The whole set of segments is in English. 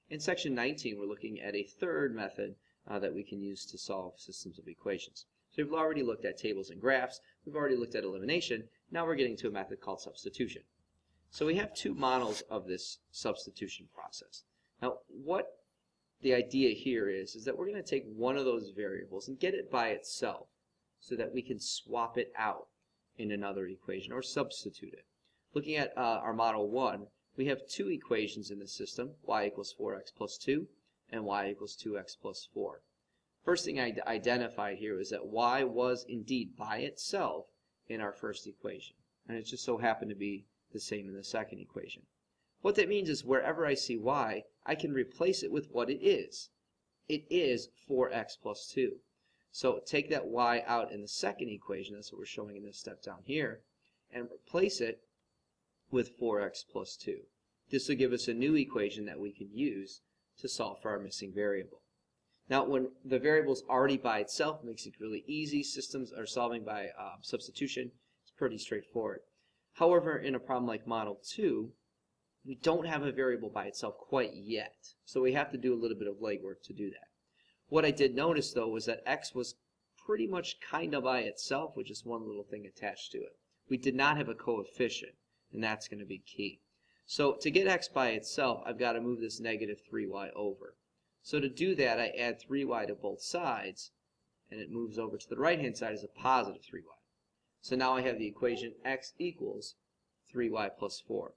In section 19, we're looking at a third method that we can use to solve systems of equations. So we've already looked at tables and graphs. We've already looked at elimination. Now we're getting to a method called substitution. So we have two models of this substitution process. Now, what the idea here is that we're going to take one of those variables and get it by itself so that we can swap it out in another equation or substitute it. Looking at our model 1, we have two equations in the system, y equals 4x plus 2 and y equals 2x plus 4. First thing I identified here is that y was indeed by itself in our first equation, and it just so happened to be the same in the second equation. What that means is wherever I see y, I can replace it with what it is. It is 4x plus 2. So take that y out in the second equation, that's what we're showing in this step down here, and replace it with 4x plus 2. This will give us a new equation that we can use to solve for our missing variable. Now, when the variable is already by itself, it makes it really easy. Systems are solving by substitution. It's pretty straightforward. However, in a problem like Model 2, we don't have a variable by itself quite yet. So we have to do a little bit of legwork to do that. What I did notice, though, was that x was pretty much kind of by itself with just one little thing attached to it. We did not have a coefficient, and that's going to be key. So to get x by itself, I've got to move this negative 3y over. So to do that, I add 3y to both sides, and it moves over to the right-hand side as a positive 3y. So now I have the equation x equals 3y plus 4.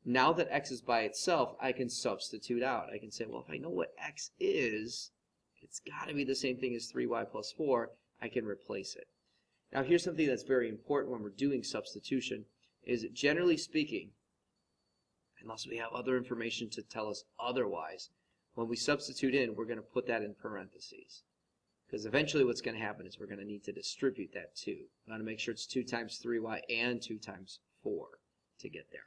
Now that x is by itself, I can substitute out. I can say, well, if I know what x is, it's got to be the same thing as 3y plus 4. I can replace it. Now here's something that's very important when we're doing substitution, is that generally speaking, unless we have other information to tell us otherwise, when we substitute in, we're going to put that in parentheses. Because eventually what's going to happen is we're going to need to distribute that 2. We want to make sure it's 2 times 3y and 2 times 4 to get there.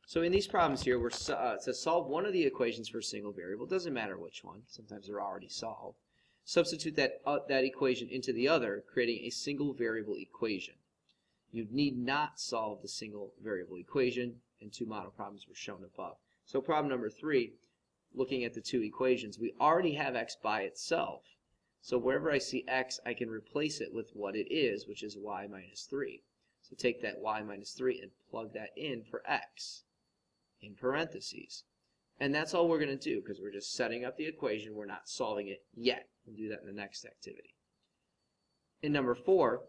So in these problems here, we're to solve one of the equations for a single variable. It doesn't matter which one. Sometimes they're already solved. Substitute that equation into the other, creating a single variable equation. You need not solve the single variable equation, and two model problems were shown above. So problem number 3, looking at the two equations, we already have x by itself. So wherever I see x, I can replace it with what it is, which is y minus 3. So take that y minus 3 and plug that in for x in parentheses. And that's all we're going to do, because we're just setting up the equation. We're not solving it yet. We'll do that in the next activity. In number 4,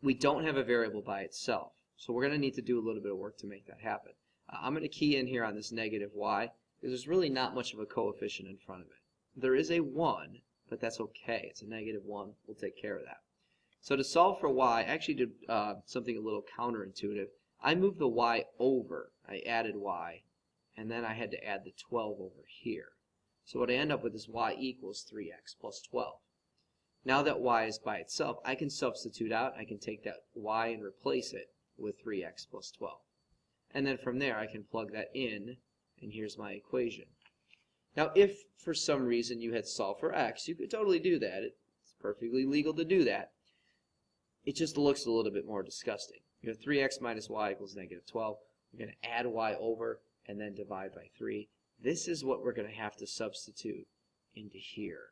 we don't have a variable by itself. So we're going to need to do a little bit of work to make that happen. I'm going to key in here on this negative y, because there's really not much of a coefficient in front of it. There is a 1, but that's okay. It's a negative 1. We'll take care of that. So to solve for y, I actually did something a little counterintuitive. I moved the y over. I added y, and then I had to add the 12 over here. So what I end up with is y equals 3x plus 12. Now that y is by itself, I can substitute out. I can take that y and replace it with 3x plus 12. And then from there, I can plug that in, and here's my equation. Now, if for some reason you had solved for x, you could totally do that. It's perfectly legal to do that. It just looks a little bit more disgusting. You have 3x minus y equals negative 12. We're going to add y over and then divide by 3. This is what we're going to have to substitute into here.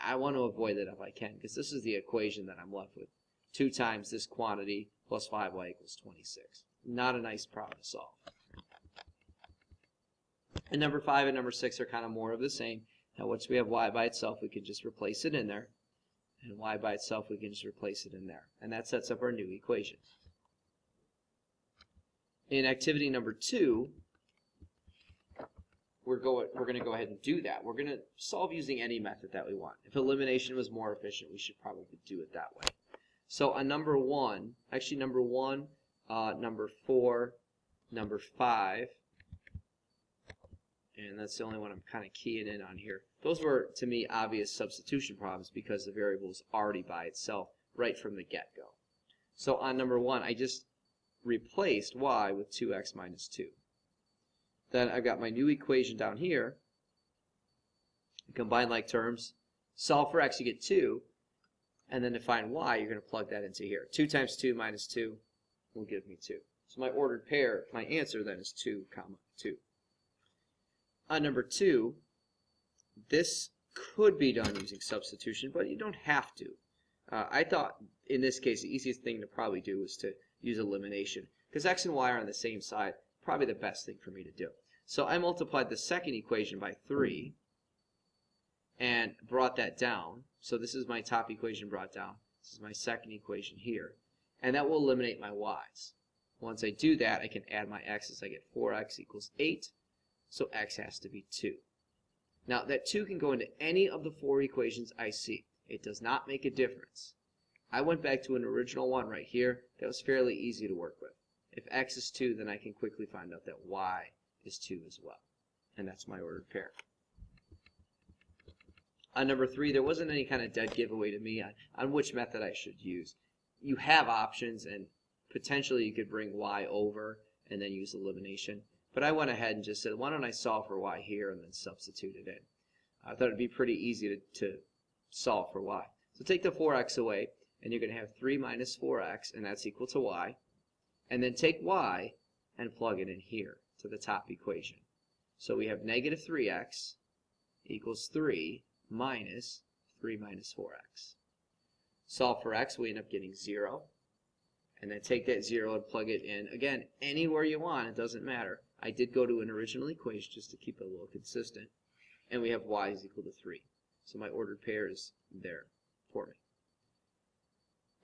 I want to avoid that if I can, because this is the equation that I'm left with. 2 times this quantity plus 5y equals 26. Not a nice problem to solve. And number 5 and number 6 are kind of more of the same. Now once we have y by itself, we can just replace it in there. And y by itself, we can just replace it in there. And that sets up our new equation. In activity number 2, we're going to go ahead and do that. We're going to solve using any method that we want. If elimination was more efficient, we should probably do it that way. So on number 1, actually number 1, number 4, number 5, and that's the only one I'm kind of keying in on here. Those were, to me, obvious substitution problems because the variable is already by itself right from the get-go. So on number 1, I just replaced y with 2x minus 2. Then I've got my new equation down here. Combine like terms. Solve for x, you get 2. And then to find y, you're going to plug that into here. 2 times 2 minus 2 will give me 2. So my ordered pair, my answer then is 2, 2. On number 2, this could be done using substitution, but you don't have to. I thought in this case the easiest thing to probably do was to use elimination, because x and y are on the same side, probably the best thing for me to do. So I multiplied the second equation by 3 and brought that down. So this is my top equation brought down. This is my second equation here. And that will eliminate my y's. Once I do that, I can add my x's. I get 4x equals 8, so x has to be 2. Now that 2 can go into any of the 4 equations I see. It does not make a difference. I went back to an original one right here that was fairly easy to work with. If x is 2, then I can quickly find out that y is 2 as well. And that's my ordered pair. On number 3, there wasn't any kind of dead giveaway to me on which method I should use. You have options, and potentially you could bring y over and then use elimination. But I went ahead and just said, why don't I solve for y here and then substitute it in. I thought it would be pretty easy to solve for y. So take the 4x away, and you're going to have 3 minus 4x, and that's equal to y. And then take y and plug it in here to the top equation. So we have negative 3x equals 3 minus 3 minus 4x. Solve for x, we end up getting 0. And then take that 0 and plug it in. Again, anywhere you want, it doesn't matter. I did go to an original equation just to keep it a little consistent. And we have y is equal to 3. So my ordered pair is there for me.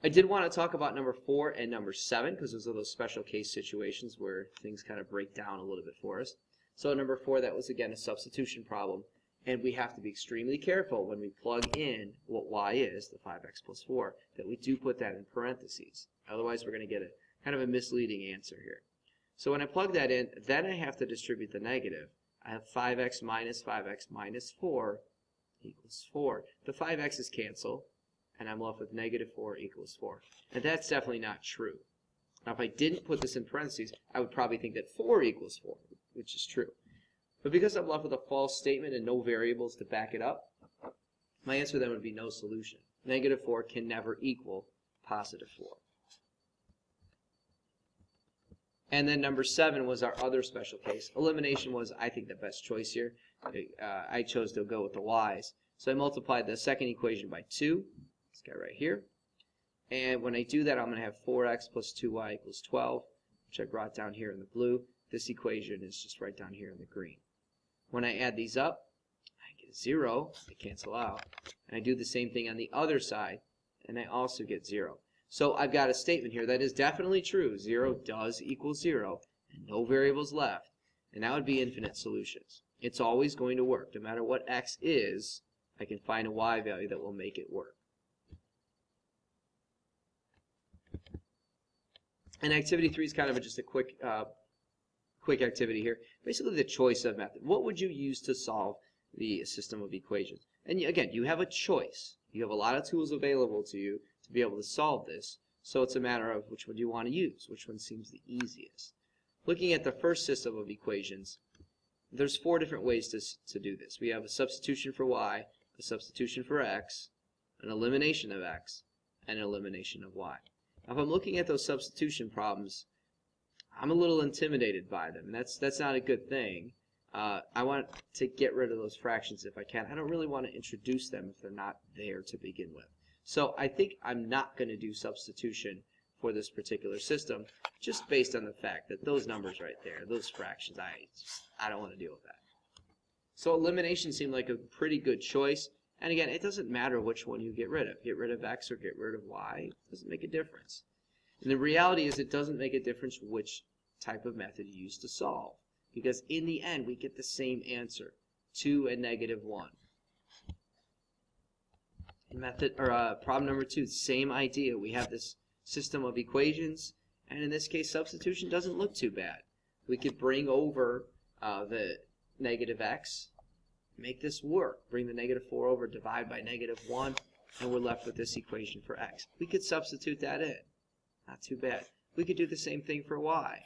I did want to talk about number 4 and number 7 because those are those special case situations where things kind of break down a little bit for us. So number 4, that was again a substitution problem. And we have to be extremely careful when we plug in what y is, the 5x plus 4, that we do put that in parentheses. Otherwise, we're going to get a kind of a misleading answer here. So when I plug that in, then I have to distribute the negative. I have 5x minus 4 equals 4. The 5x's cancel, and I'm left with negative 4 equals 4. And that's definitely not true. Now, if I didn't put this in parentheses, I would probably think that 4 equals 4, which is true. But because I'm left with a false statement and no variables to back it up, my answer then would be no solution. Negative 4 can never equal positive 4. And then number 7 was our other special case. Elimination was, I think, the best choice here. I chose to go with the y's. So I multiplied the second equation by 2, this guy right here. And when I do that, I'm going to have 4x plus 2y equals 12, which I brought down here in the blue. This equation is just right down here in the green. When I add these up, I get 0. They cancel out. And I do the same thing on the other side, and I also get 0. So I've got a statement here that is definitely true. 0 does equal 0, and no variables left. And that would be infinite solutions. It's always going to work. No matter what x is, I can find a y value that will make it work. And activity 3 is kind of just a quick activity here. Basically the choice of method. What would you use to solve the system of equations? And again, you have a choice. You have a lot of tools available to you to be able to solve this. So it's a matter of which one do you want to use, which one seems the easiest. Looking at the first system of equations, there's 4 different ways to do this. We have a substitution for y, a substitution for x, an elimination of x, and an elimination of y. Now, if I'm looking at those substitution problems, I'm a little intimidated by them, and that's not a good thing. I want to get rid of those fractions if I can. I don't really want to introduce them if they're not there to begin with. So I think I'm not going to do substitution for this particular system, just based on the fact that those numbers right there, those fractions, I don't want to deal with that. So elimination seemed like a pretty good choice. And again, it doesn't matter which one you get rid of. Get rid of x or get rid of y. It doesn't make a difference. And the reality is it doesn't make a difference which type of method you use to solve. Because in the end, we get the same answer, 2 and negative 1. Problem number 2, same idea. We have this system of equations, and in this case, substitution doesn't look too bad. We could bring over the negative x, make this work. Bring the negative 4 over, divide by negative 1, and we're left with this equation for x. We could substitute that in. Not too bad. We could do the same thing for y,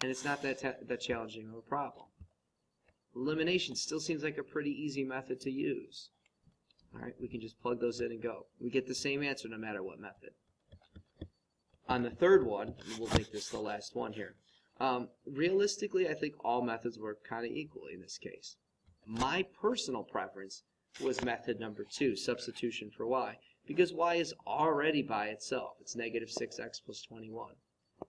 and it's not that challenging of a problem. Elimination still seems like a pretty easy method to use. All right, we can just plug those in and go. We get the same answer no matter what method. On the third one, we'll make this the last one here. Realistically, I think all methods work kind of equally in this case. My personal preference was method number 2, substitution for y, because y is already by itself. It's negative 6x plus 21.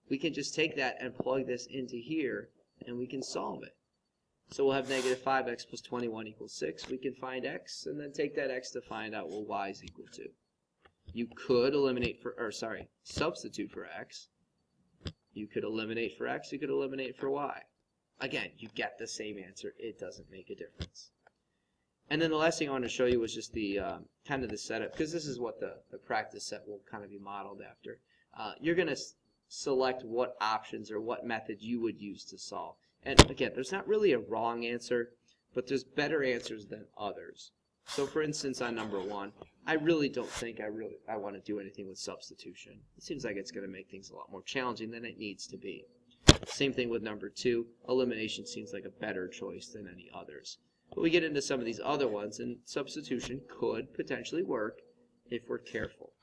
We can just take that and plug this into here, and we can solve it. So we'll have negative 5x plus 21 equals 6. We can find x, and then take that x to find out what y is equal to. You could substitute for x. You could eliminate for x. You could eliminate for y. Again, you get the same answer. It doesn't make a difference. And then the last thing I want to show you was just the kind of the setup, because this is what the practice set will kind of be modeled after. You're going to select what options or what method you would use to solve. And again, there's not really a wrong answer, but there's better answers than others. So for instance, on number 1, I really don't think I want to do anything with substitution. It seems like it's going to make things a lot more challenging than it needs to be. Same thing with number 2. Elimination seems like a better choice than any others. But we get into some of these other ones, and substitution could potentially work if we're careful.